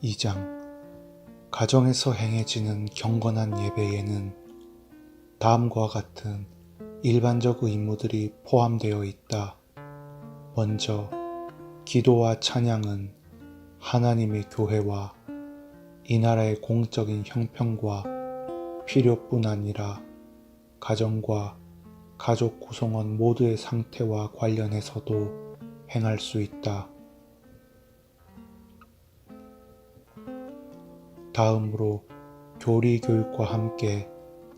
2장 가정에서 행해지는 경건한 예배에는 다음과 같은 일반적 의무들이 포함되어 있다. 먼저, 기도와 찬양은 하나님의 교회와 이 나라의 공적인 형편과 필요뿐 아니라 가정과 가족 구성원 모두의 상태와 관련해서도 행할 수 있다. 다음으로 교리 교육과 함께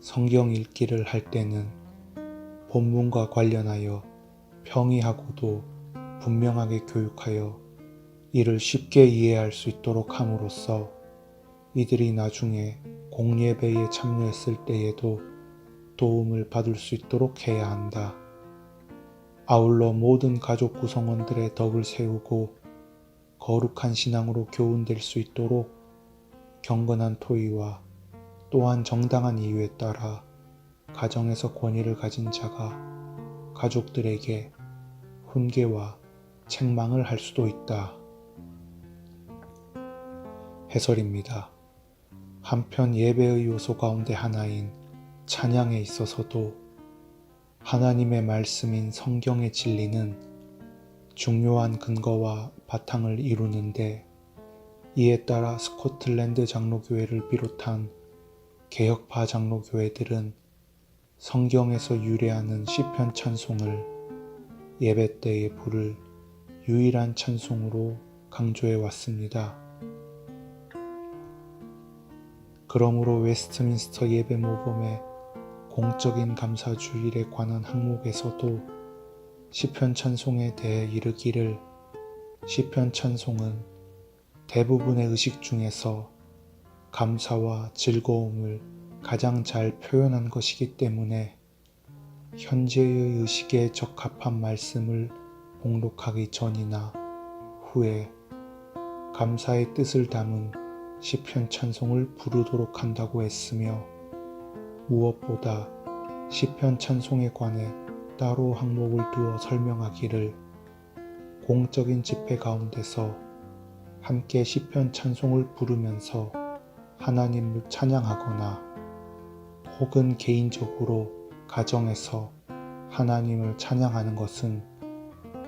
성경 읽기를 할 때는 본문과 관련하여 평이하고도 분명하게 교육하여 이를 쉽게 이해할 수 있도록 함으로써 이들이 나중에 공예배에 참여했을 때에도 도움을 받을 수 있도록 해야 한다. 아울러 모든 가족 구성원들의 덕을 세우고 거룩한 신앙으로 교훈될 수 있도록 경건한 토의와 또한 정당한 이유에 따라 가정에서 권위를 가진 자가 가족들에게 훈계와 책망을 할 수도 있다. 해설입니다. 한편 예배의 요소 가운데 하나인 찬양에 있어서도 하나님의 말씀인 성경의 진리는 중요한 근거와 바탕을 이루는데 이에 따라 스코틀랜드 장로교회를 비롯한 개혁파 장로교회들은 성경에서 유래하는 시편 찬송을 예배 때에 부를 유일한 찬송으로 강조해 왔습니다. 그러므로 웨스트민스터 예배 모범의 공적인 감사 주일에 관한 항목에서도 시편 찬송에 대해 이르기를 시편 찬송은 대부분의 의식 중에서 감사와 즐거움을 가장 잘 표현한 것이기 때문에 현재의 의식에 적합한 말씀을 봉독하기 전이나 후에 감사의 뜻을 담은 시편 찬송을 부르도록 한다고 했으며 무엇보다 시편 찬송에 관해 따로 항목을 두어 설명하기를 공적인 집회 가운데서 함께 시편 찬송을 부르면서 하나님을 찬양하거나 혹은 개인적으로 가정에서 하나님을 찬양하는 것은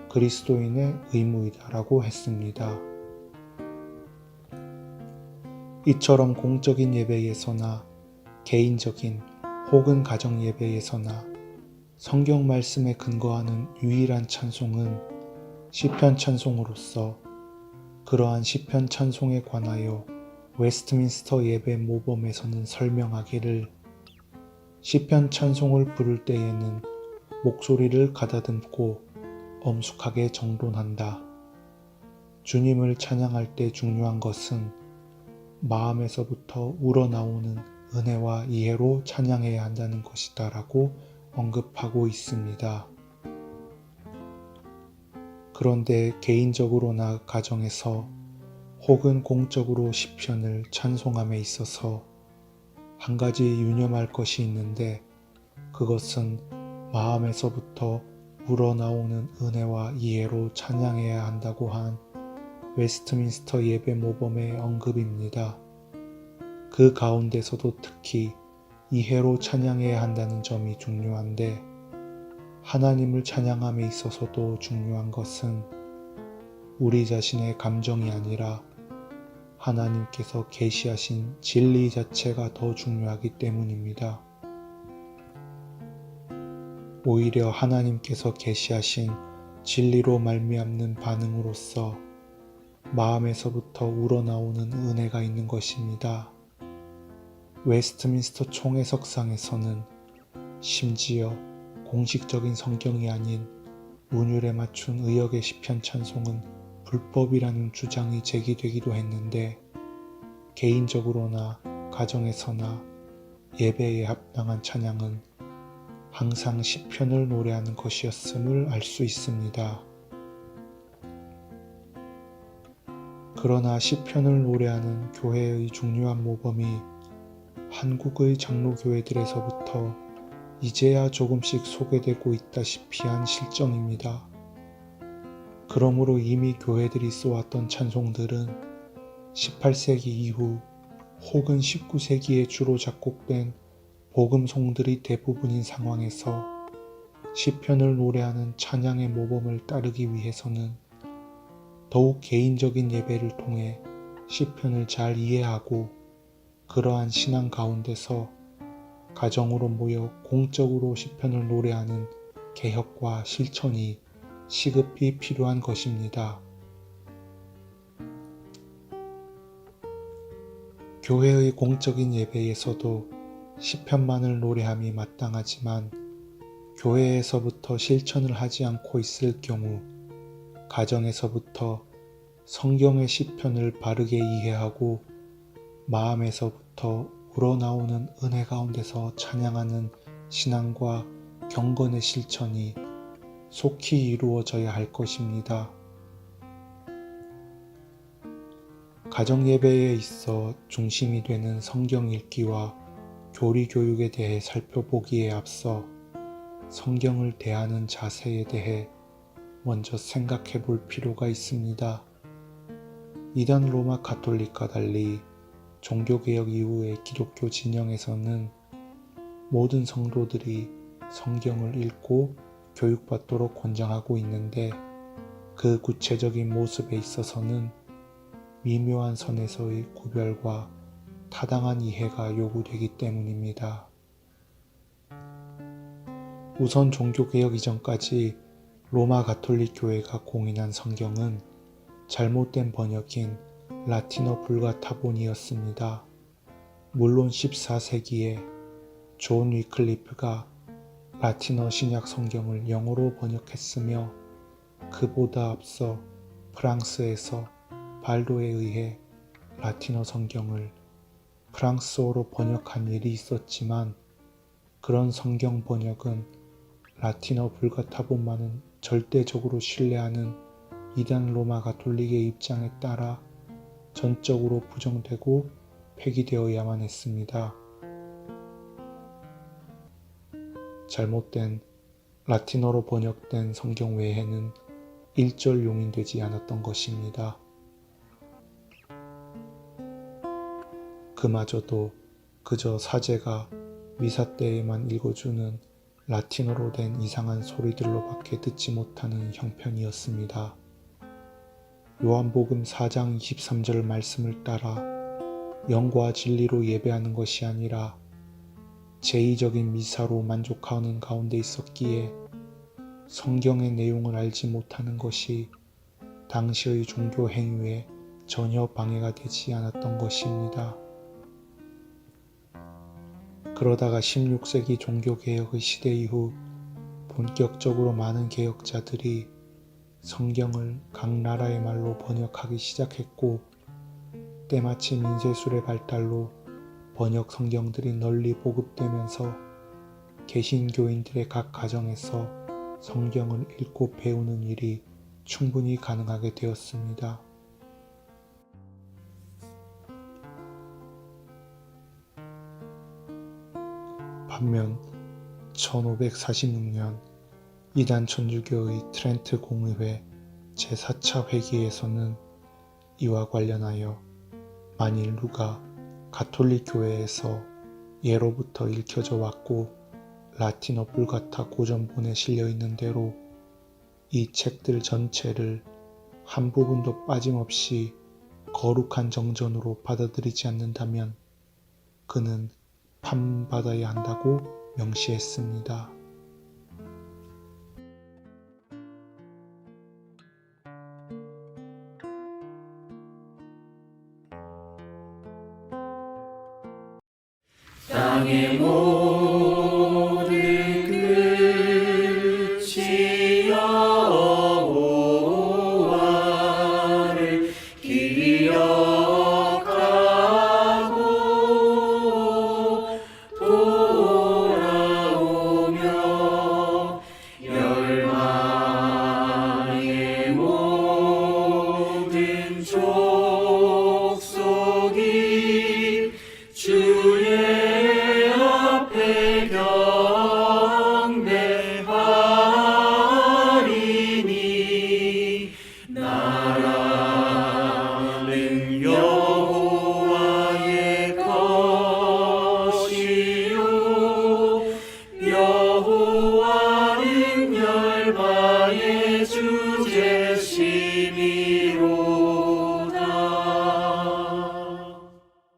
그리스도인의 의무이다라고 했습니다. 이처럼 공적인 예배에서나 개인적인 혹은 가정 예배에서나 성경 말씀에 근거하는 유일한 찬송은 시편 찬송으로서 그러한 시편 찬송에 관하여 웨스트민스터 예배 모범에서는 설명하기를 시편 찬송을 부를 때에는 목소리를 가다듬고 엄숙하게 정돈한다. 주님을 찬양할 때 중요한 것은 마음에서부터 우러나오는 은혜와 이해로 찬양해야 한다는 것이다 라고 언급하고 있습니다. 그런데 개인적으로나 가정에서 혹은 공적으로 시편을 찬송함에 있어서 한 가지 유념할 것이 있는데 그것은 마음에서부터 우러나오는 은혜와 이해로 찬양해야 한다고 한 웨스트민스터 예배 모범의 언급입니다. 그 가운데서도 특히 이해로 찬양해야 한다는 점이 중요한데 하나님을 찬양함에 있어서도 중요한 것은 우리 자신의 감정이 아니라 하나님께서 계시하신 진리 자체가 더 중요하기 때문입니다. 오히려 하나님께서 계시하신 진리로 말미암는 반응으로서 마음에서부터 우러나오는 은혜가 있는 것입니다. 웨스트민스터 총회석상에서는 심지어 공식적인 성경이 아닌 운율에 맞춘 의역의 시편 찬송은 불법이라는 주장이 제기되기도 했는데 개인적으로나 가정에서나 예배에 합당한 찬양은 항상 시편을 노래하는 것이었음을 알 수 있습니다. 그러나 시편을 노래하는 교회의 중요한 모범이 한국의 장로교회들에서부터 이제야 조금씩 소개되고 있다시피 한 실정입니다. 그러므로 이미 교회들이 써왔던 찬송들은 18세기 이후 혹은 19세기에 주로 작곡된 복음송들이 대부분인 상황에서 시편을 노래하는 찬양의 모범을 따르기 위해서는 더욱 개인적인 예배를 통해 시편을 잘 이해하고 그러한 신앙 가운데서 가정으로 모여 공적으로 시편을 노래하는 개혁과 실천이 시급히 필요한 것입니다. 교회의 공적인 예배에서도 시편만을 노래함이 마땅하지만 교회에서부터 실천을 하지 않고 있을 경우 가정에서부터 성경의 시편을 바르게 이해하고 마음에서부터 우러나오는 은혜 가운데서 찬양하는 신앙과 경건의 실천이 속히 이루어져야 할 것입니다. 가정 예배에 있어 중심이 되는 성경 읽기와 교리 교육에 대해 살펴보기에 앞서 성경을 대하는 자세에 대해 먼저 생각해 볼 필요가 있습니다. 이단 로마 가톨릭과 달리 종교개혁 이후의 기독교 진영에서는 모든 성도들이 성경을 읽고 교육받도록 권장하고 있는데 그 구체적인 모습에 있어서는 미묘한 선에서의 구별과 타당한 이해가 요구되기 때문입니다. 우선 종교개혁 이전까지 로마 가톨릭 교회가 공인한 성경은 잘못된 번역인 라틴어 불가타본이었습니다. 물론 14세기에 존 위클리프가 라틴어 신약 성경을 영어로 번역했으며 그보다 앞서 프랑스에서 발로에 의해 라틴어 성경을 프랑스어로 번역한 일이 있었지만 그런 성경 번역은 라틴어 불가타본만은 절대적으로 신뢰하는 이단 로마 가톨릭의 입장에 따라 전적으로 부정되고 폐기되어야만 했습니다. 잘못된 라틴어로 번역된 성경 외에는 일절 용인되지 않았던 것입니다. 그마저도 그저 사제가 미사 때에만 읽어주는 라틴어로 된 이상한 소리들로밖에 듣지 못하는 형편이었습니다. 요한복음 4장 23절 말씀을 따라 영과 진리로 예배하는 것이 아니라 제의적인 미사로 만족하는 가운데 있었기에 성경의 내용을 알지 못하는 것이 당시의 종교 행위에 전혀 방해가 되지 않았던 것입니다. 그러다가 16세기 종교개혁의 시대 이후 본격적으로 많은 개혁자들이 성경을 각 나라의 말로 번역하기 시작했고 때마침 인쇄술의 발달로 번역 성경들이 널리 보급되면서 개신교인들의 각 가정에서 성경을 읽고 배우는 일이 충분히 가능하게 되었습니다. 반면 1546년 이단 천주교의 트렌트 공의회 제4차 회기에서는 이와 관련하여 만일 누가 가톨릭 교회에서 예로부터 읽혀져 왔고 라틴어 불가타 고전본에 실려있는 대로 이 책들 전체를 한 부분도 빠짐없이 거룩한 정전으로 받아들이지 않는다면 그는 판받아야 한다고 명시했습니다. 땅의